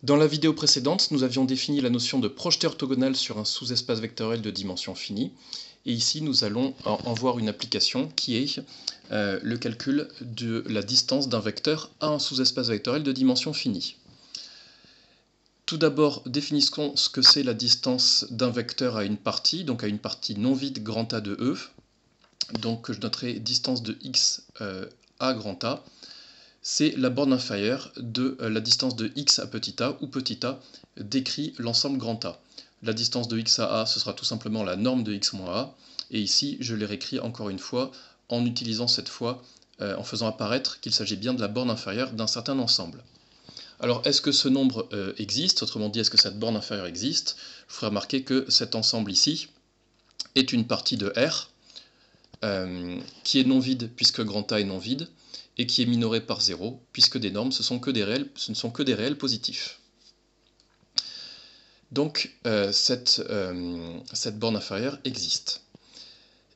Dans la vidéo précédente, nous avions défini la notion de projeté orthogonal sur un sous-espace vectoriel de dimension finie. Et ici, nous allons en voir une application qui est le calcul de la distance d'un vecteur à un sous-espace vectoriel de dimension finie. Tout d'abord, définissons ce que c'est la distance d'un vecteur à une partie, donc à une partie non vide grand A de E. Donc je noterai distance de x à grand A. C'est la borne inférieure de la distance de x à petit a, où petit a décrit l'ensemble grand A. La distance de x à a, ce sera tout simplement la norme de x moins a, et ici je l'ai réécrit encore une fois en utilisant cette fois, en faisant apparaître qu'il s'agit bien de la borne inférieure d'un certain ensemble. Alors est-ce que ce nombre existe? Autrement dit, est-ce que cette borne inférieure existe? Je vous ferai remarquer que cet ensemble ici est une partie de R, qui est non vide puisque grand A est non vide, et qui est minoré par 0, puisque des normes, ce ne sont que des réels positifs. Donc cette borne inférieure existe.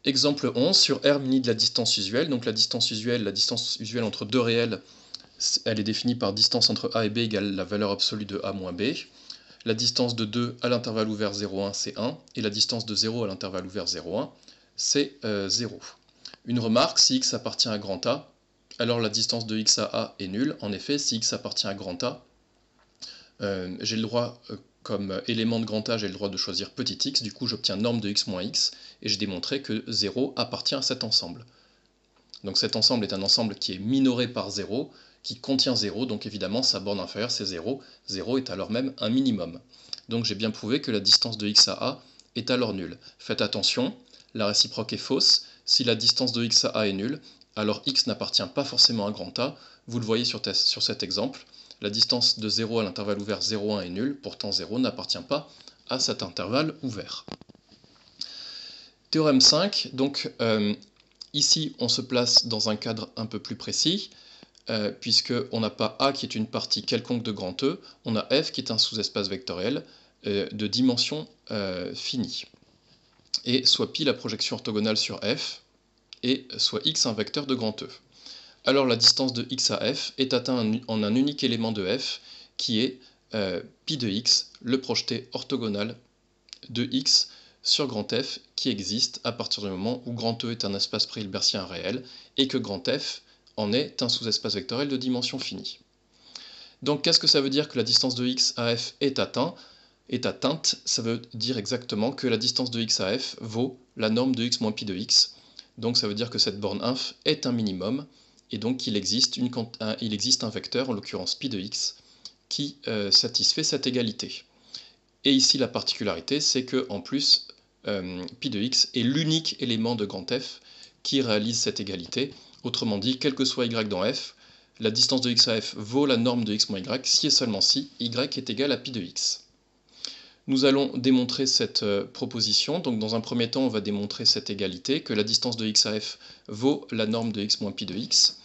Exemple 11, sur R muni de la distance usuelle, donc la distance usuelle entre deux réels, elle est définie par distance entre A et B égale la valeur absolue de A moins B. La distance de 2 à l'intervalle ouvert 0,1, c'est 1, et la distance de 0 à l'intervalle ouvert 0,1, c'est 0. Une remarque, si x appartient à grand A, alors la distance de x à a est nulle. En effet, si x appartient à grand A, j'ai le droit, comme élément de grand A, j'ai le droit de choisir petit x, du coup j'obtiens norme de x moins x, et j'ai démontré que 0 appartient à cet ensemble. Donc cet ensemble est un ensemble qui est minoré par 0, qui contient 0, donc évidemment sa borne inférieure c'est 0, 0 est alors même un minimum. Donc j'ai bien prouvé que la distance de x à a est alors nulle. Faites attention, la réciproque est fausse, si la distance de x à a est nulle, alors x n'appartient pas forcément à grand A, vous le voyez sur cet exemple, la distance de 0 à l'intervalle ouvert 0,1 est nulle, pourtant 0 n'appartient pas à cet intervalle ouvert. Théorème 5, donc ici on se place dans un cadre un peu plus précis, puisqu'on n'a pas A qui est une partie quelconque de grand E, on a F qui est un sous-espace vectoriel de dimension finie. Et soit pi la projection orthogonale sur F, et soit x un vecteur de grand E. Alors la distance de x à f est atteinte en un unique élément de f, qui est pi de x, le projeté orthogonal de x sur grand F, qui existe à partir du moment où grand E est un espace pré-hilbertien réel, et que grand F en est un sous-espace vectoriel de dimension finie. Donc qu'est-ce que ça veut dire que la distance de x à f est atteinte? Ça veut dire exactement que la distance de x à f vaut la norme de x moins pi de x. Donc ça veut dire que cette borne inf est un minimum, et donc il existe un vecteur, en l'occurrence pi de x, qui satisfait cette égalité. Et ici la particularité, c'est que en plus, pi de x est l'unique élément de grand F qui réalise cette égalité. Autrement dit, quel que soit y dans f, la distance de x à f vaut la norme de x moins y, si et seulement si y est égal à pi de x. Nous allons démontrer cette proposition. Donc dans un premier temps, on va démontrer cette égalité, que la distance de x à f vaut la norme de x moins pi de x.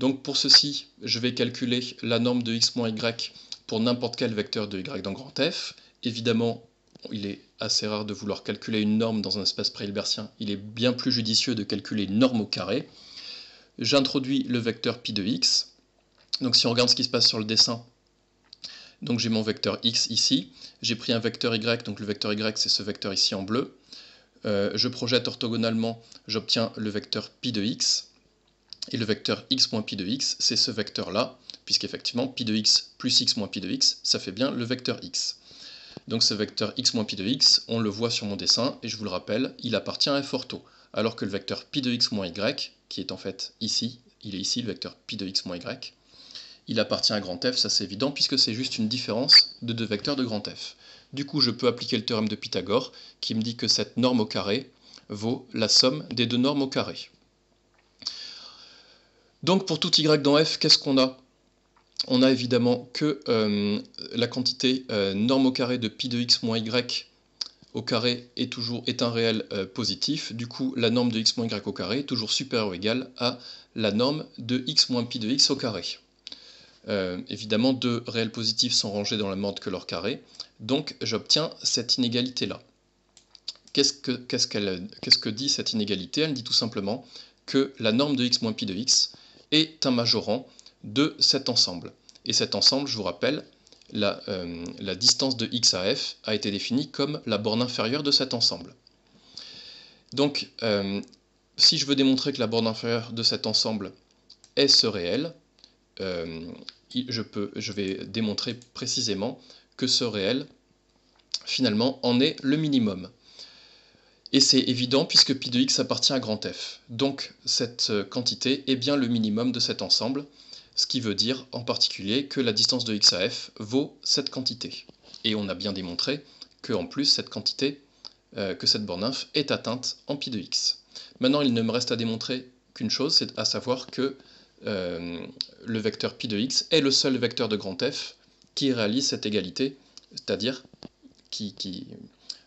Donc pour ceci, je vais calculer la norme de x moins y pour n'importe quel vecteur de y dans grand F. Évidemment, il est assez rare de vouloir calculer une norme dans un espace pré-hilbertien. Il est bien plus judicieux de calculer une norme au carré. J'introduis le vecteur pi de x. Donc si on regarde ce qui se passe sur le dessin, donc j'ai mon vecteur x ici, j'ai pris un vecteur y, donc le vecteur y c'est ce vecteur ici en bleu, je projette orthogonalement, j'obtiens le vecteur pi de x, et le vecteur x moins pi de x, c'est ce vecteur-là, puisqu'effectivement pi de x plus x moins pi de x, ça fait bien le vecteur x. Donc ce vecteur x moins pi de x, on le voit sur mon dessin, et je vous le rappelle, il appartient à f ortho, alors que le vecteur pi de x moins y, qui est en fait ici, il est ici le vecteur pi de x moins y, il appartient à grand F, ça c'est évident, puisque c'est juste une différence de deux vecteurs de grand F. Du coup, je peux appliquer le théorème de Pythagore, qui me dit que cette norme au carré vaut la somme des deux normes au carré. Donc pour tout y dans F, qu'est-ce qu'on a? On a évidemment que la quantité norme au carré de pi de x moins y au carré est un réel positif. Du coup, la norme de x moins y au carré est toujours supérieure ou égale à la norme de x moins pi de x au carré. Évidemment, deux réels positifs sont rangés dans la même ordre que leur carré, donc j'obtiens cette inégalité-là. Qu'est-ce que dit cette inégalité? Elle dit tout simplement que la norme de x moins pi de x est un majorant de cet ensemble. Et cet ensemble, je vous rappelle, la distance de x à f a été définie comme la borne inférieure de cet ensemble. Donc, si je veux démontrer que la borne inférieure de cet ensemble est ce réel, je vais démontrer précisément que ce réel, finalement, en est le minimum. Et c'est évident puisque pi de x appartient à grand F. Donc cette quantité est bien le minimum de cet ensemble, ce qui veut dire en particulier que la distance de x à f vaut cette quantité. Et on a bien démontré que en plus cette quantité, que cette borne inf est atteinte en pi de x. Maintenant il ne me reste à démontrer qu'une chose, c'est à savoir que le vecteur pi de x est le seul vecteur de grand F qui réalise cette égalité, c'est-à-dire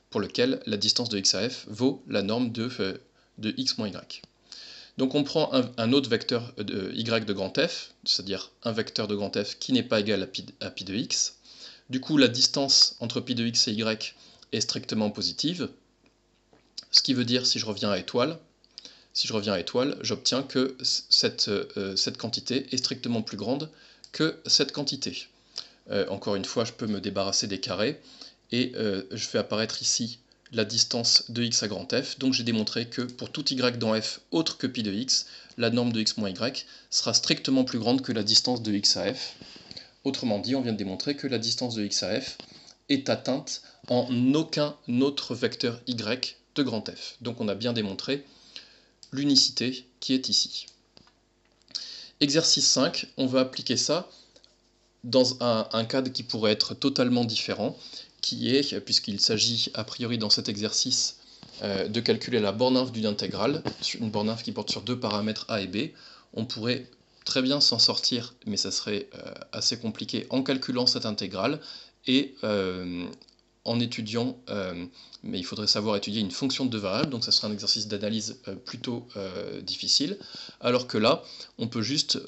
pour lequel la distance de x à f vaut la norme de x moins y. Donc on prend un autre vecteur de y de grand F, c'est-à-dire un vecteur de grand F qui n'est pas égal à pi de x. Du coup, la distance entre pi de x et y est strictement positive, ce qui veut dire, si je reviens à étoile, j'obtiens que cette quantité est strictement plus grande que cette quantité. Encore une fois, je peux me débarrasser des carrés, et je fais apparaître ici la distance de x à grand F. Donc j'ai démontré que pour tout y dans f autre que pi de x, la norme de x moins y sera strictement plus grande que la distance de x à f. Autrement dit, on vient de démontrer que la distance de x à f est atteinte en aucun autre vecteur y de grand F. Donc on a bien démontré l'unicité qui est ici. Exercice 5, on va appliquer ça dans un cadre qui pourrait être totalement différent, qui est, puisqu'il s'agit a priori dans cet exercice de calculer la borne inf d'une intégrale, une borne inf qui porte sur deux paramètres a et b, on pourrait très bien s'en sortir, mais ça serait assez compliqué en calculant cette intégrale et en étudiant, mais il faudrait savoir étudier une fonction de deux variables, donc ça serait un exercice d'analyse plutôt difficile, alors que là, on peut juste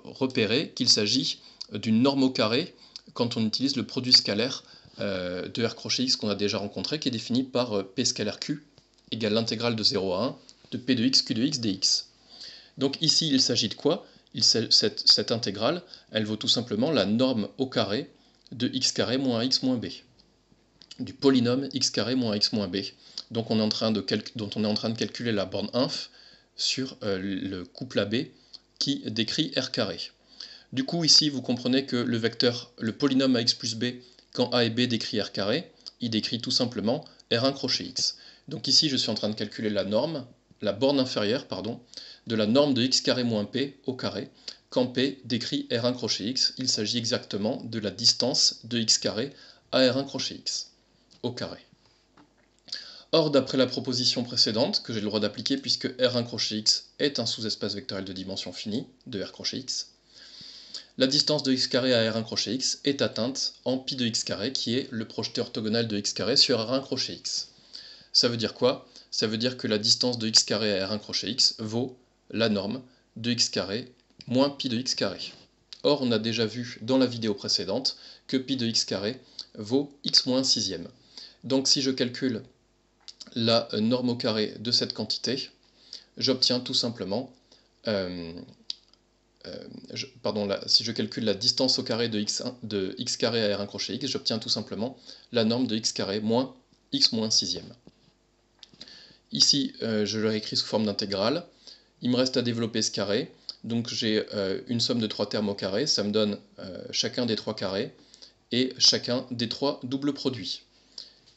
repérer qu'il s'agit d'une norme au carré quand on utilise le produit scalaire de R crochet x qu'on a déjà rencontré, qui est défini par P scalaire Q égale l'intégrale de 0 à 1 de P de x Q de x dx. Donc ici, il s'agit de quoi? Cette intégrale, elle vaut tout simplement la norme au carré de x carré moins x moins b, du polynôme x carré moins x moins b. Donc on est en train de calculer la borne inf sur le couple AB qui décrit R carré. Du coup, ici, vous comprenez que le polynôme ax plus b, quand a et b décrit R carré, il décrit tout simplement R1 crochet x. Donc ici, je suis en train de calculer la borne inférieure, de la norme de x carré moins p au carré, quand p décrit R1 crochet x. Il s'agit exactement de la distance de x carré à R1 crochet x au carré. Or, d'après la proposition précédente, que j'ai le droit d'appliquer puisque R1 crochet x est un sous-espace vectoriel de dimension finie de R crochet x, la distance de x carré à R1 crochet x est atteinte en pi de x carré, qui est le projeté orthogonal de x carré sur R1 crochet x. Ça veut dire quoi? Ça veut dire que la distance de x carré à R1 crochet x vaut la norme de x carré moins pi de x carré. Or, on a déjà vu dans la vidéo précédente que pi de x carré vaut x moins 1/6. Donc si je calcule la norme au carré de cette quantité, j'obtiens tout simplement si je calcule la distance au carré de x carré à R1 crochet x, j'obtiens tout simplement la norme de x carré moins x moins 1/6. Ici, je le réécris sous forme d'intégrale. Il me reste à développer ce carré. Donc j'ai une somme de 3 termes au carré, ça me donne chacun des 3 carrés et chacun des 3 doubles produits.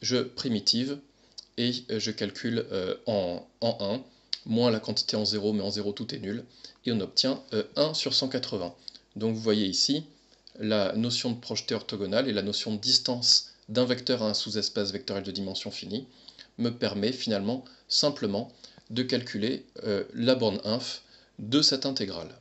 Je primitive et je calcule en 1, moins la quantité en 0, mais en 0 tout est nul, et on obtient 1 sur 180. Donc vous voyez ici, la notion de projeté orthogonal et la notion de distance d'un vecteur à un sous-espace vectoriel de dimension finie me permet finalement simplement de calculer la borne inf de cette intégrale.